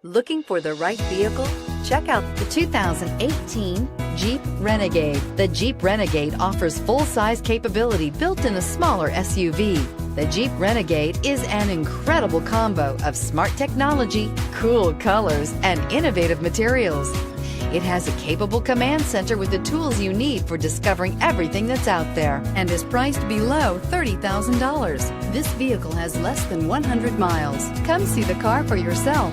Looking for the right vehicle? Check out the 2018 Jeep Renegade. The Jeep Renegade offers full-size capability built in a smaller SUV. The Jeep Renegade is an incredible combo of smart technology, cool colors, and innovative materials. It has a capable command center with the tools you need for discovering everything that's out there, and is priced below $30,000. This vehicle has less than 100 miles. Come see the car for yourself.